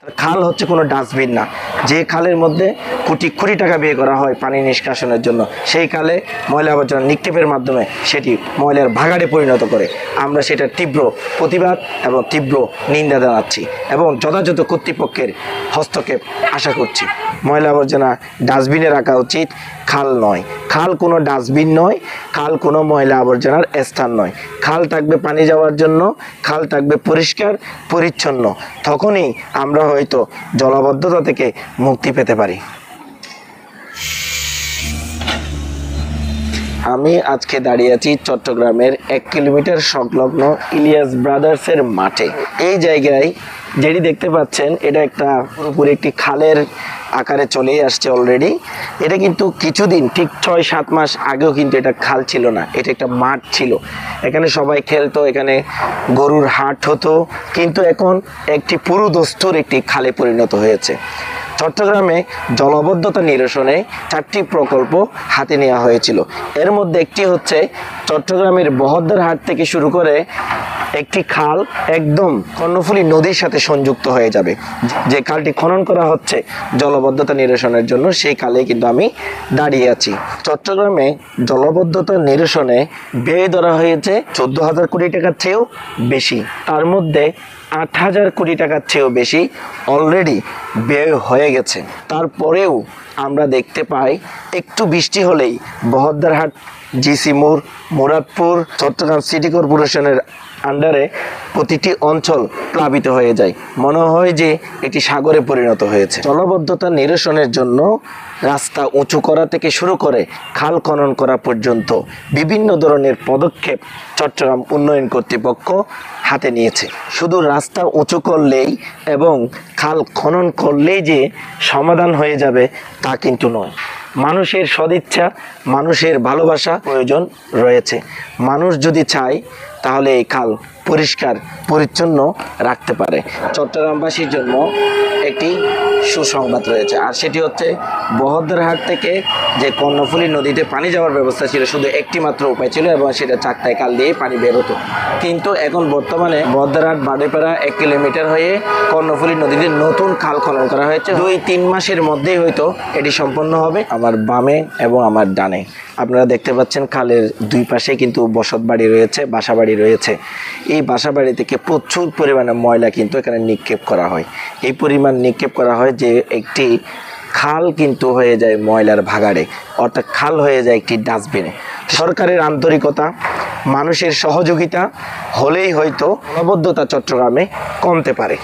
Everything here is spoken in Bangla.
খাল হচ্ছে কোনো ডাস্টবিন না, যে খালের মধ্যে কোটি কোটি টাকা ব্যয় করা হয় পানি নিষ্কাশনের জন্য, সেই খালে ময়লা আবর্জনা নিক্ষেপের মাধ্যমে সেটি ময়লার ভাগাড়ে পরিণত করে। আমরা সেটা তীব্র প্রতিবাদ এবং তীব্র নিন্দা জানাচ্ছি এবং যথাযথ কর্তৃপক্ষের হস্তক্ষেপ আশা করছি। ময়লা আবর্জনা ডাস্টবিনে রাখা উচিত, খাল নয়। খাল কোনো ডাস্টবিন নয়, খাল কোনো ময়লা আবর্জনার স্থান নয়। খাল থাকবে পানি যাওয়ার জন্য, খাল থাকবে পরিষ্কার পরিচ্ছন্ন, তখনই আমরা হয়তো জলাবদ্ধতা থেকে মুক্তি পেতে পারি। আমি আজকে দাঁড়িয়ে আছি চট্টগ্রামের 1 কিলোমিটার সংলগ্ন ইলিয়াস ব্রাদার্সের মাঠে। এই জায়গায় যেটি দেখতে পাচ্ছেন, এটা একটা পুরোপুরি একটি খালের আকারে চলেই আসছে অলরেডি। এটা কিন্তু কিছুদিন, ঠিক 6-7 মাস আগেও কিন্তু এটা খাল ছিল না, এটা একটা মাঠ ছিল। এখানে সবাই খেলতো, এখানে গরুর হাট হতো, কিন্তু এখন একটি পুরো দস্তুর একটি খালে পরিণত হয়েছে। চট্টগ্রামে জলাবদ্ধতা নিরসনে 4টি প্রকল্প হাতে নেওয়া হয়েছিল। এর মধ্যে একটি হচ্ছে চট্টগ্রামের বহদ্দার হাট থেকে শুরু করে একটি খাল একদম কর্ণফুলী নদীর সাথে সংযুক্ত হয়ে যাবে। যে খালটি খনন করা হচ্ছে জলাবদ্ধতা নিরসনের জন্য, সেই খালে কিন্তু আমি দাঁড়িয়ে আছি। চট্টগ্রামে জলাবদ্ধতা নিরসনে ব্যয় ধরা হয়েছে 14,000 কোটি টাকার চেয়েও বেশি। তার মধ্যে 8,000 কোটি টাকার চেয়েও বেশি অলরেডি ব্যয় হয়ে গেছে। তারপরেও আমরা দেখতে পাই একটু বৃষ্টি হলেই বহদ্দারহাট, জিসি মোড়, মুরাদপুর, চট্টগ্রাম সিটি কর্পোরেশনের আন্ডারে প্রতিটি অঞ্চল প্লাবিত হয়ে যায়। মনে হয় যে এটি সাগরে পরিণত হয়েছে। জলাবদ্ধতা নিরসনের জন্য রাস্তা উঁচু করা থেকে শুরু করে খাল খনন করা পর্যন্ত বিভিন্ন ধরনের পদক্ষেপ চট্টগ্রাম উন্নয়ন কর্তৃপক্ষ হাতে নিয়েছে। শুধু রাস্তা উঁচু করলেই এবং খাল খনন করলেই যে সমাধান হয়ে যাবে তা কিন্তু নয়। মানুষের সদিচ্ছা, মানুষের ভালোবাসা প্রয়োজন রয়েছে। মানুষ যদি চায় তাহলে এই খাল পরিষ্কার পরিচ্ছন্ন রাখতে পারে। চট্টগ্রামবাসীর জন্য একটি সুসংবাদ রয়েছে, আর সেটি হচ্ছে বহদ্দারহাট থেকে যে কর্ণফুলী নদীতে পানি যাওয়ার ব্যবস্থা ছিল, শুধু একটি মাত্র উপায় ছিল এবং সেটা চাকতায় খাল দিয়ে পানি বের হতো। কিন্তু এখন বর্তমানে বহদ্দারহাট বাড়িপাড়া 1 কিলোমিটার হয়ে কর্ণফুলী নদীতে নতুন খাল খনন করা হয়েছে। 2-3 মাসের মধ্যেই হয়তো এটি সম্পন্ন হবে। আমার বামে এবং আমার ডানে আপনারা দেখতে পাচ্ছেন খালের দুই পাশে কিন্তু বসত বাড়ি রয়েছে, বাসা বাড়ি রয়েছে। এই বাসা বাড়ি থেকে প্রচুর পরিমাণে ময়লা কিন্তু এখানে নিক্ষেপ করা হয়। এই পরিমাণ নিক্ষেপ করা হয় যে একটি খাল কিন্তু হয়ে যায় ময়লার ভাগাড়ে, অর্থাৎ খাল হয়ে যায় একটি ডাস্টবিনে। সরকারের আন্তরিকতা, মানুষের সহযোগিতা হলেই হয়তো জলাবদ্ধতা চট্টগ্রামে কমতে পারে।